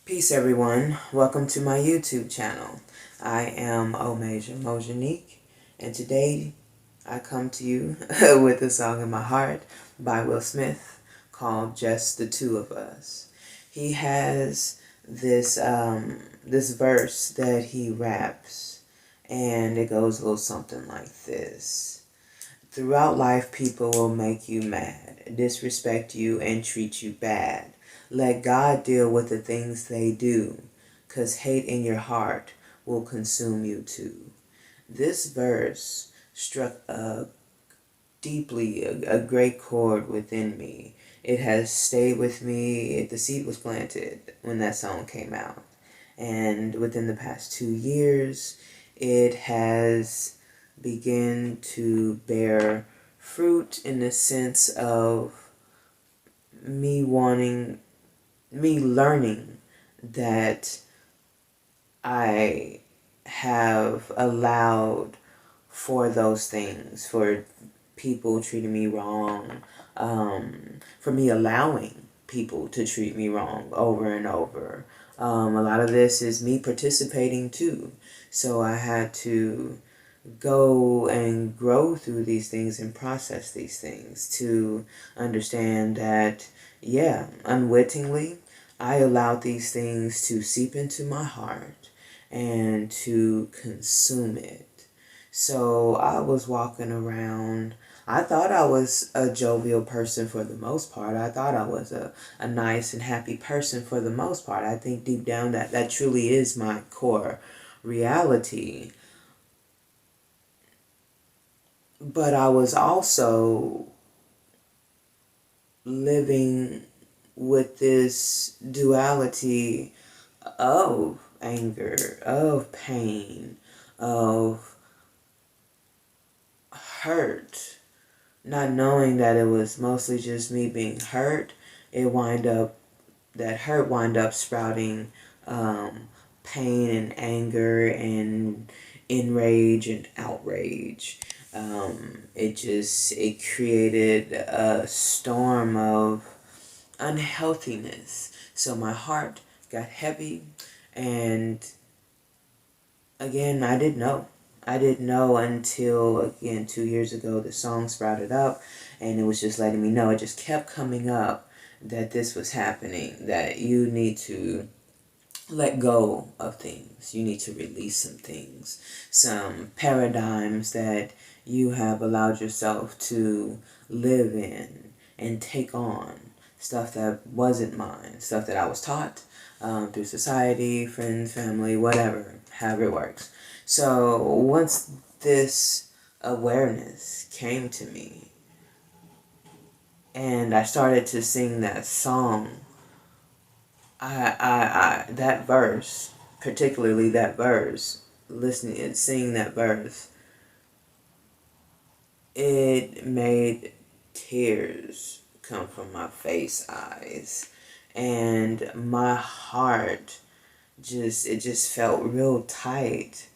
Peace everyone, welcome to my YouTube channel. I am Omeja Mojanique, and today I come to you with a song in my heart by Will Smith called Just the Two of Us. He has this verse that he raps, and it goes a little something like this. Throughout life, people will make you mad, disrespect you, and treat you bad. Let God deal with the things they do, 'cause hate in your heart will consume you too. This verse struck a great chord within me. It has stayed with me. The seed was planted when that song came out. And within the past 2 years, it has begun to bear fruit in the sense of me learning that I have allowed for those things, for people treating me wrong, for me allowing people to treat me wrong over and over. A lot of this is me participating too. So I had to go and grow through these things and process these things to understand that, yeah, unwittingly, I allowed these things to seep into my heart and to consume it. So I was walking around. I thought I was a jovial person for the most part. I thought I was a nice and happy person for the most part. I think deep down that truly is my core reality. But I was also living with this duality of anger, of pain, of hurt, not knowing that it was mostly just me being hurt. That hurt wind up sprouting pain and anger and enrage and outrage. It created a storm of unhealthiness. So my heart got heavy, and again, I didn't know. I didn't know until, again, 2 years ago, the song sprouted up, and it was just letting me know. It just kept coming up that this was happening, that you need to let go of things. You need to release some things, some paradigms that you have allowed yourself to live in and take on, stuff that wasn't mine, stuff that I was taught through society, friends, family, whatever, however it works. So once this awareness came to me and I started to sing that song, that verse, particularly that verse, listening and seeing that verse, it made tears come from my eyes, and my heart just felt real tight,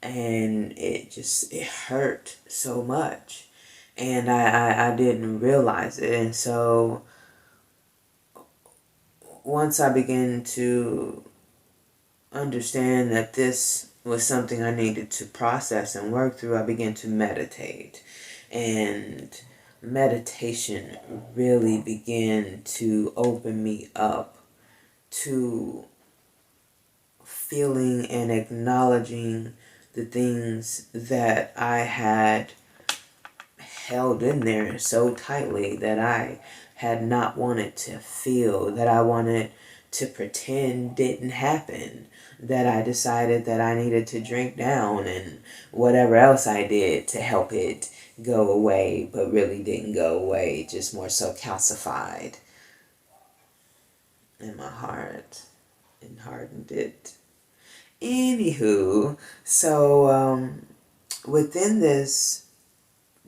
and it hurt so much, and I didn't realize it. And so once I began to understand that this was something I needed to process and work through, I began to meditate. And meditation really began to open me up to feeling and acknowledging the things that I had held in there so tightly, that I had not wanted to feel, that I wanted to pretend didn't happen, that I decided that I needed to drink down and whatever else I did to help it go away, but really didn't go away, just more so calcified in my heart and hardened it. Anywho, so within this,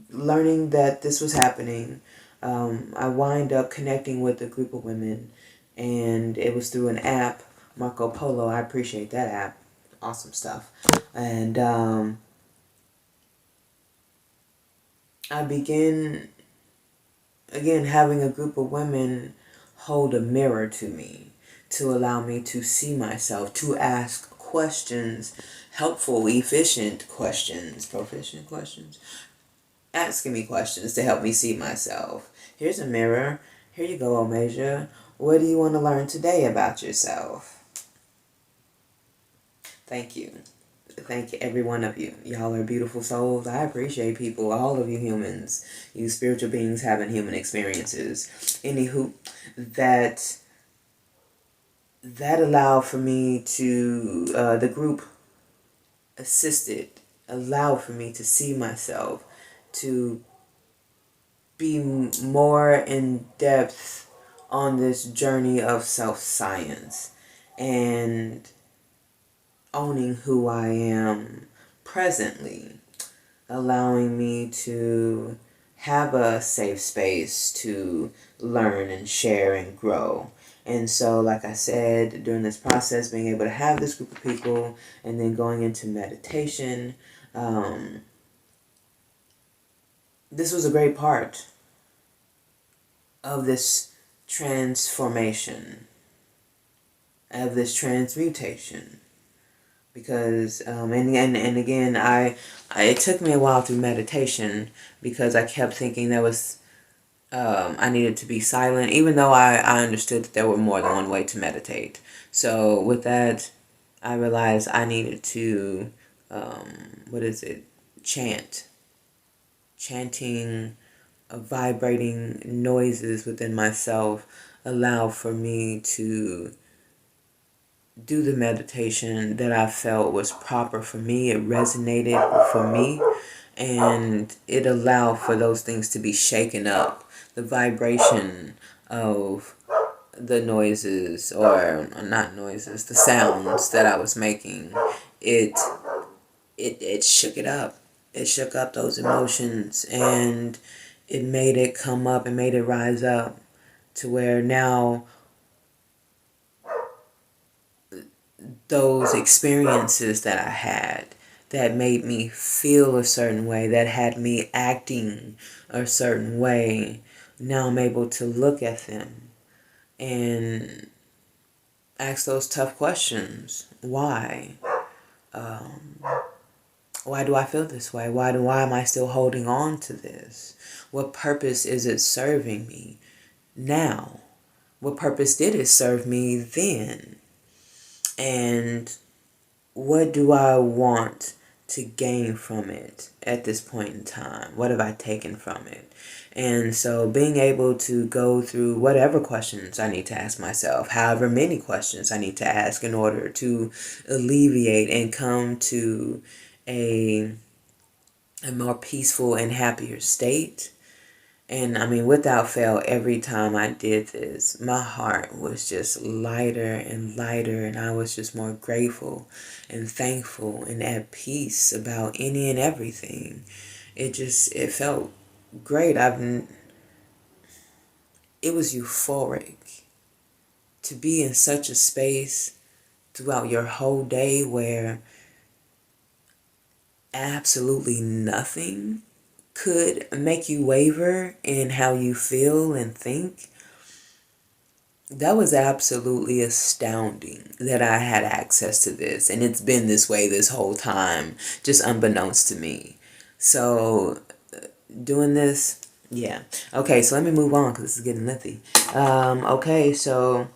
learning that this was happening, I wind up connecting with a group of women, and it was through an app, Marco Polo. I appreciate that app. Awesome stuff. And I began, again, having a group of women hold a mirror to me to allow me to see myself, to ask questions, helpful, efficient questions, proficient questions, asking me questions to help me see myself. Here's a mirror. Here you go, Omeja. What do you want to learn today about yourself? Thank you. Thank every one of you. Y'all are beautiful souls. I appreciate people, all of you humans, you spiritual beings having human experiences. Anywho, that allowed for me to, the group assisted, allowed for me to see myself, to be more in depth on this journey of self-science and owning who I am presently, allowing me to have a safe space to learn and share and grow. And so, like I said, during this process, being able to have this group of people and then going into meditation, this was a great part of this transformation, of this transmutation. Because and again, it took me a while through meditation because I kept thinking there was I needed to be silent, even though I understood that there were more than one way to meditate. So with that, I realized I needed to chanting, vibrating noises within myself allow for me to do the meditation that I felt was proper for me. It resonated for me, and it allowed for those things to be shaken up. The vibration of the noises, or not noises, the sounds that I was making, it shook it up. It shook up those emotions, and it made it come up and made it rise up to where now those experiences that I had that made me feel a certain way, that had me acting a certain way, now I'm able to look at them and ask those tough questions. Why? Why do I feel this way? Why am I still holding on to this? What purpose is it serving me now? What purpose did it serve me then? And what do I want to gain from it at this point in time? What have I taken from it? And so being able to go through whatever questions I need to ask myself, however many questions I need to ask in order to alleviate and come to a more peaceful and happier state. And I mean, without fail, every time I did this, my heart was just lighter and lighter, and I was just more grateful and thankful and at peace about any and everything. It felt great. It was euphoric to be in such a space throughout your whole day where absolutely nothing could make you waver in how you feel and think. That was absolutely astounding that I had access to this, and it's been this way this whole time, just unbeknownst to me. So doing this, yeah. Okay, so let me move on because this is getting lengthy. Okay, so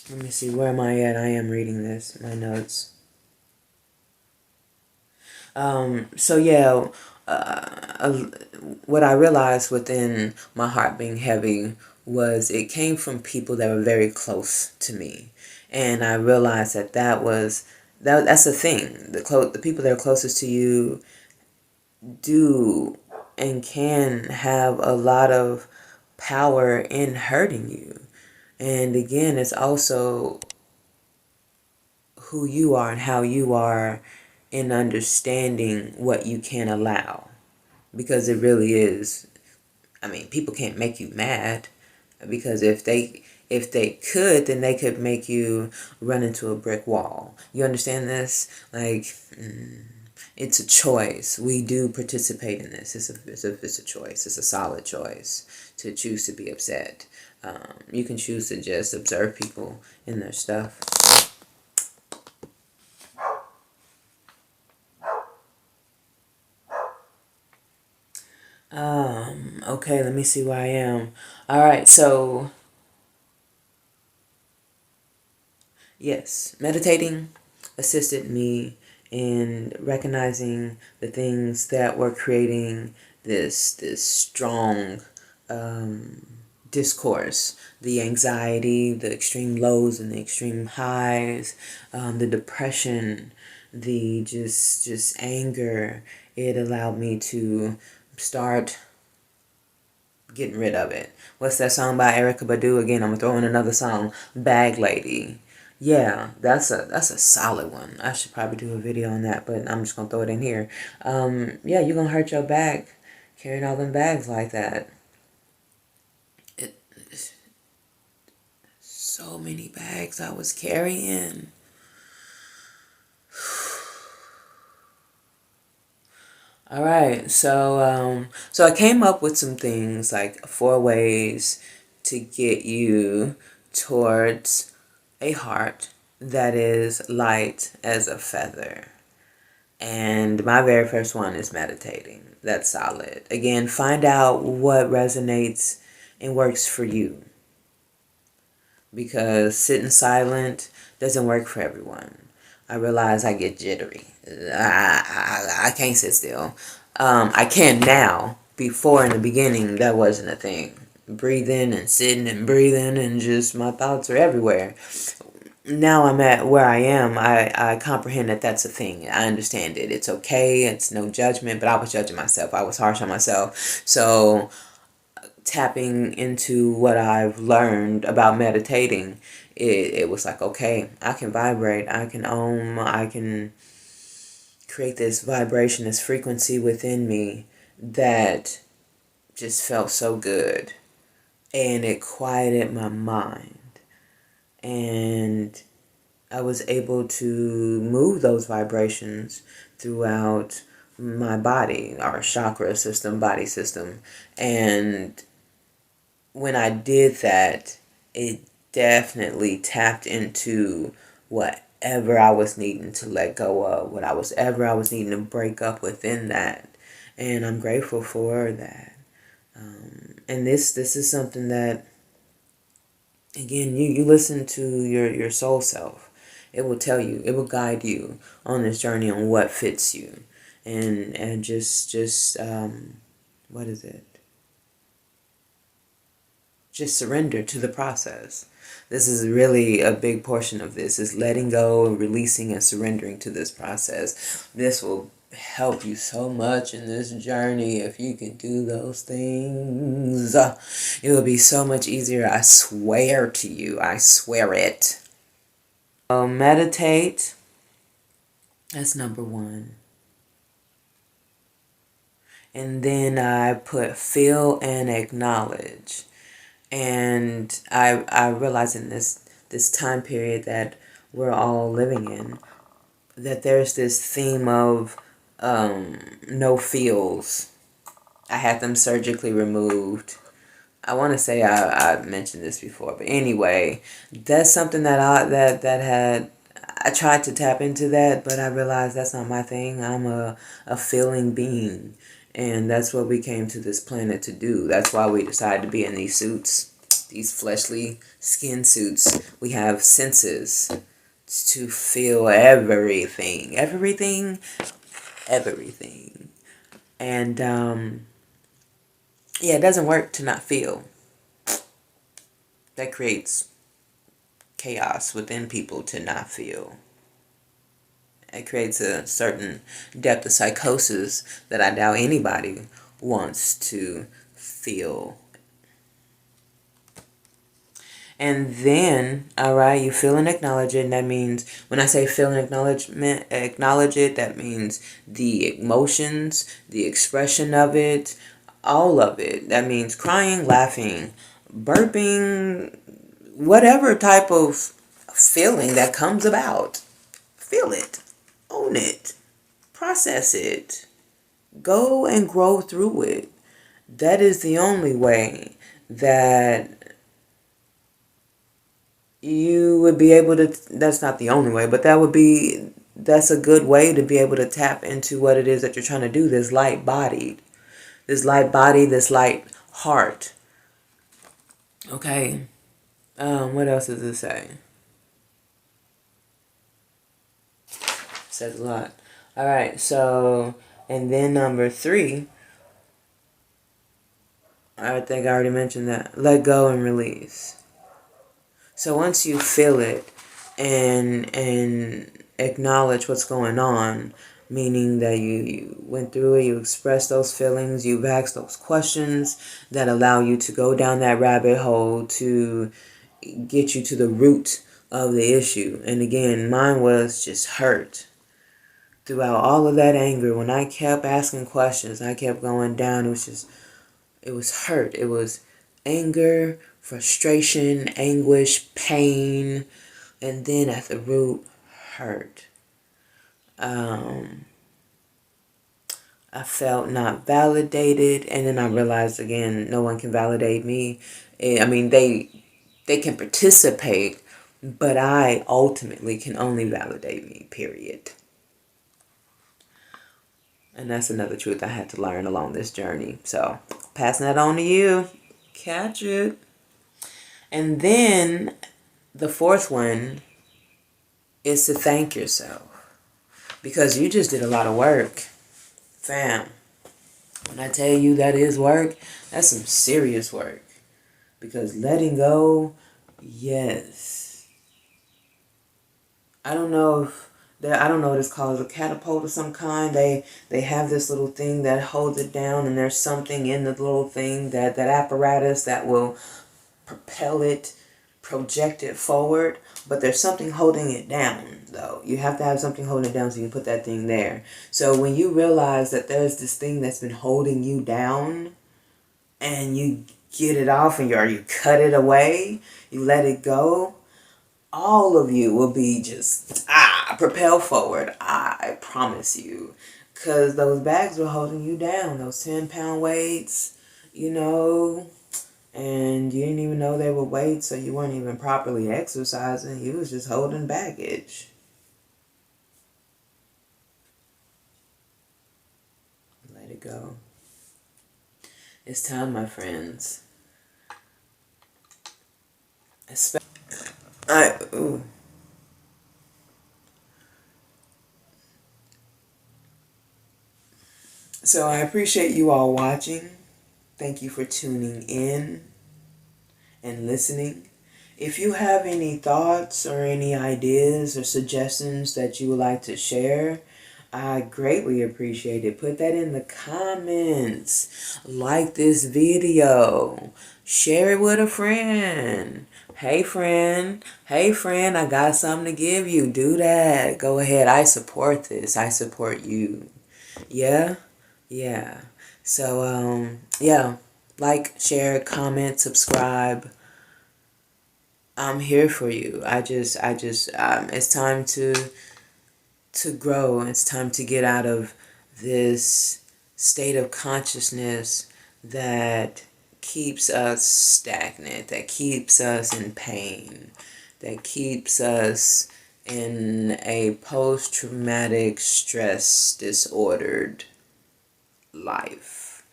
let me see, where am I at? I am reading this, my notes. So yeah, what I realized within my heart being heavy was it came from people that were very close to me, and I realized that's the thing. The people that are closest to you do and can have a lot of power in hurting you. And again, it's also who you are and how you are in understanding what you can allow. Because it really is, I mean, people can't make you mad, because if they could, then they could make you run into a brick wall. You understand this? Like, it's a choice. We do participate in this. It's a choice. It's a solid choice to choose to be upset. You can choose to just observe people and their stuff. Okay, let me see where I am. All right, so yes, meditating assisted me in recognizing the things that were creating this strong discourse, the anxiety, the extreme lows and the extreme highs, the depression, the just anger. It allowed me to start getting rid of it. What's that song by Erykah Badu? Again, I'm gonna throw in another song, Bag Lady. Yeah, that's a solid one. I should probably do a video on that, but I'm just gonna throw it in here. Yeah, you're gonna hurt your back carrying all them bags like that. So many bags I was carrying. All right, so I came up with some things like 4 ways to get you towards a heart that is light as a feather. And my very first one is meditating. That's solid. Again, find out what resonates and works for you. Because sitting silent doesn't work for everyone. I realize I get jittery. I can't sit still. I can now. Before, in the beginning, that wasn't a thing. Breathing and sitting and breathing and just my thoughts are everywhere. Now I'm at where I am. I comprehend that that's a thing. I understand it. It's okay. It's no judgment, but I was judging myself. I was harsh on myself. So tapping into what I've learned about meditating, it was like, okay, I can vibrate, I can I can create this vibration, this frequency within me that just felt so good. And it quieted my mind. And I was able to move those vibrations throughout my body, our chakra system, body system. And when I did that, it definitely tapped into whatever I was needing to let go of, whatever I was needing to break up within that. And I'm grateful for that. And this is something that, again, you listen to your soul self. It will tell you, it will guide you on this journey on what fits you. And just what is it? Just surrender to the process. This is really a big portion of this, is letting go and releasing and surrendering to this process. This will help you so much in this journey if you can do those things. It will be so much easier, I swear to you. I swear it. So meditate. That's number one. And then I put feel and acknowledge. And I realize in this time period that we're all living in, that there's this theme of no feels. I had them surgically removed. I want to say I mentioned this before, but anyway, that's something that I tried to tap into that, but I realized that's not my thing. I'm a feeling being. And that's what we came to this planet to do. That's why we decided to be in these suits, these fleshly skin suits. We have senses to feel everything. Everything. And, yeah, it doesn't work to not feel. That creates chaos within people to not feel. It creates a certain depth of psychosis that I doubt anybody wants to feel. And then, all right, you feel and acknowledge it. And that means, when I say feel and acknowledge it, that means the emotions, the expression of it, all of it. That means crying, laughing, burping, whatever type of feeling that comes about. Feel it. Own it. Process it. Go and grow through it. That is the only way that you would be able to, that's not the only way, but that's a good way to be able to tap into what it is that you're trying to do, this light bodied, this light heart. Okay. What else does it say? Says a lot. All right, so, and then number 3, I think I already mentioned that. Let go and release. So once you feel it and acknowledge what's going on, meaning that you went through it, you expressed those feelings, you've asked those questions that allow you to go down that rabbit hole to get you to the root of the issue. And again, mine was just hurt. Throughout all of that anger, when I kept asking questions, I kept going down. It was hurt. It was anger, frustration, anguish, pain, and then at the root, hurt. I felt not validated, and then I realized again, no one can validate me. I mean, they can participate, but I ultimately can only validate me, period. And that's another truth I had to learn along this journey. So, passing that on to you. Catch it. And then the 4th one is to thank yourself. Because you just did a lot of work. Fam. When I tell you that is work, that's some serious work. Because letting go, yes. I don't know what it's called, a catapult of some kind. They have this little thing that holds it down, and there's something in the little thing, that apparatus that will propel it, project it forward. But there's something holding it down, though. You have to have something holding it down so you put that thing there. So when you realize that there's this thing that's been holding you down, and you get it off, and you cut it away, you let it go, all of you will be just, propel forward. I promise you. Because those bags were holding you down. Those 10-pound weights, and you didn't even know they were weights, so you weren't even properly exercising. You was just holding baggage. Let it go. It's time, my friends. So I appreciate you all watching. Thank you for tuning in and listening. If you have any thoughts or any ideas or suggestions that you would like to share, I greatly appreciate it. Put that in the comments. Like this video. Share it with a friend. Hey friend, I got something to give you. Do that. Go ahead. I support this. I support you. Yeah? Yeah. So, yeah. Like, share, comment, subscribe. I'm here for you. It's time to grow. It's time to get out of this state of consciousness that keeps us stagnant, that keeps us in pain, that keeps us in a post-traumatic stress disordered life.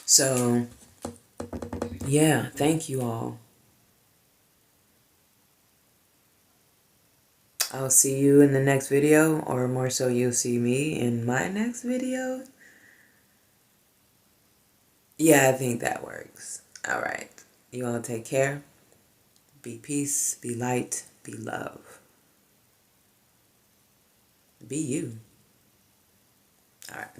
So, yeah, thank you all. I'll see you in the next video, or more so you'll see me in my next video. Yeah, I think that works. All right. You all take care. Be peace, be light, be love. Be you. All right.